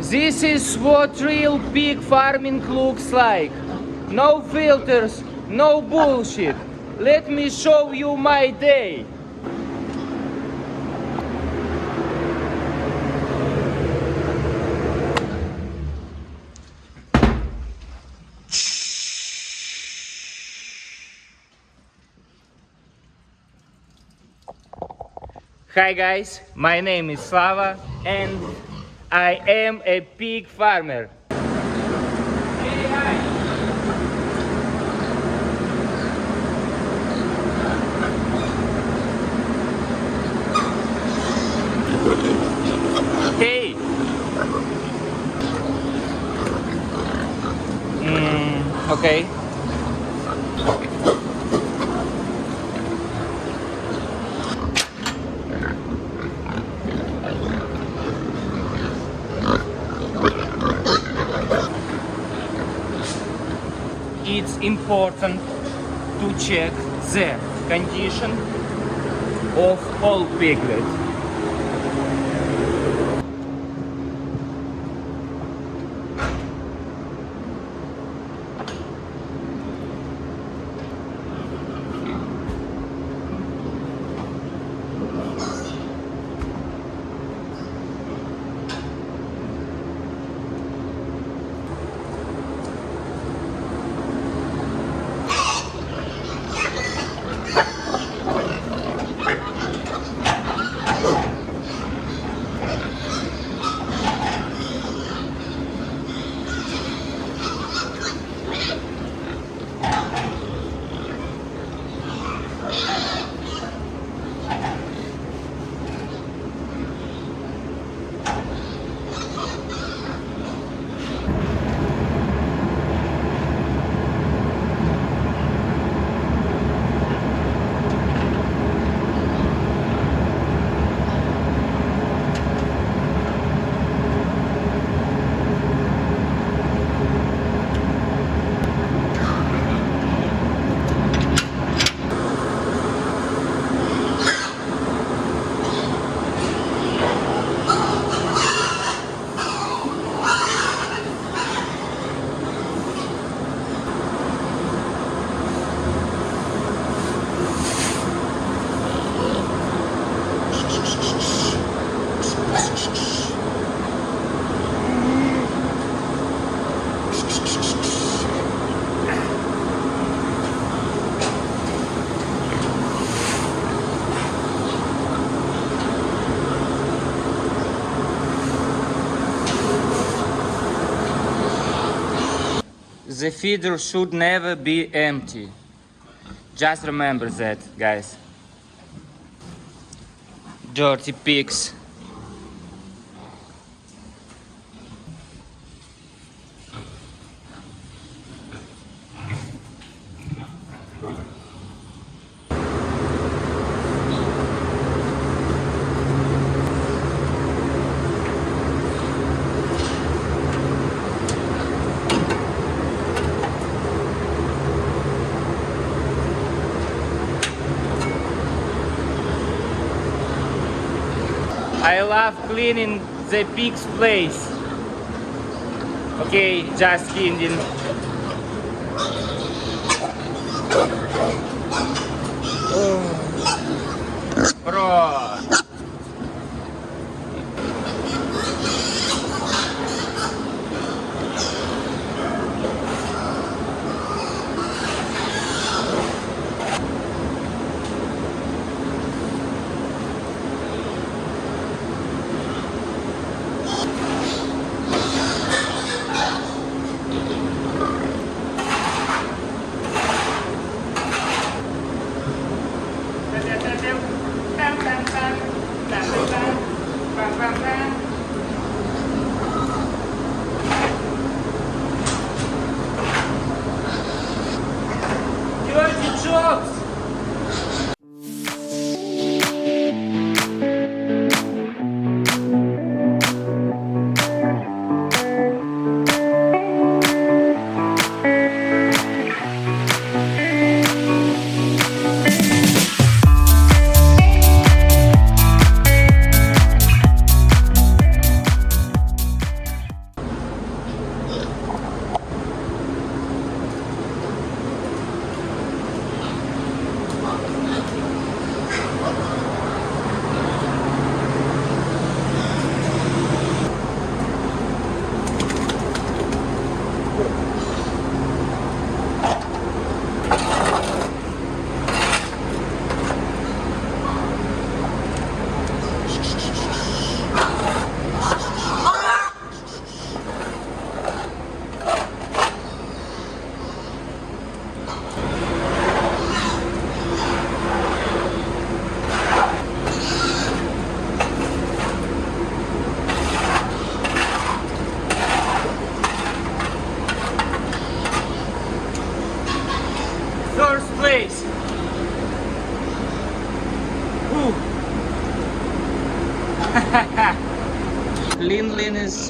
This is what real pig farming looks like. No filters, no bullshit. Let me show you my day. Hi guys, my name is Slava and I am a pig farmer. Hey! Okay. It's important to check the condition of all piglets. The feeder should never be empty. Just remember that, guys. Dirty pigs. I love cleaning the pig's place. Okay, just kidding. Bro.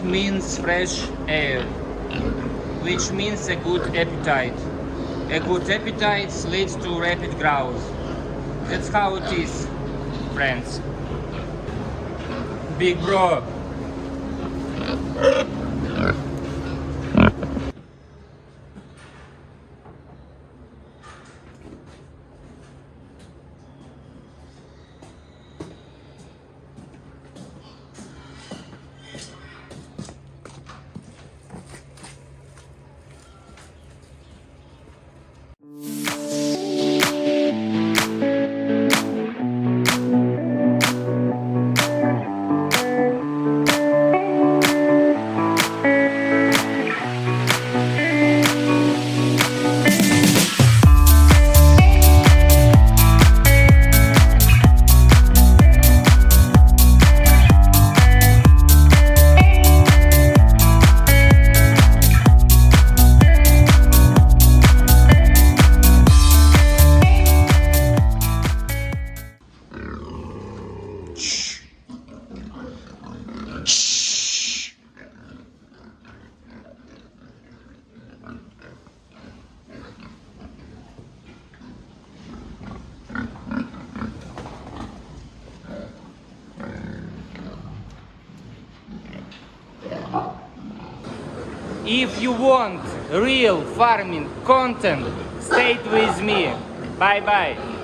means fresh air, which means a good appetite. A good appetite leads to rapid growth. That's how it is, friends. Big bro. If you want real farming content, stay with me. Bye bye.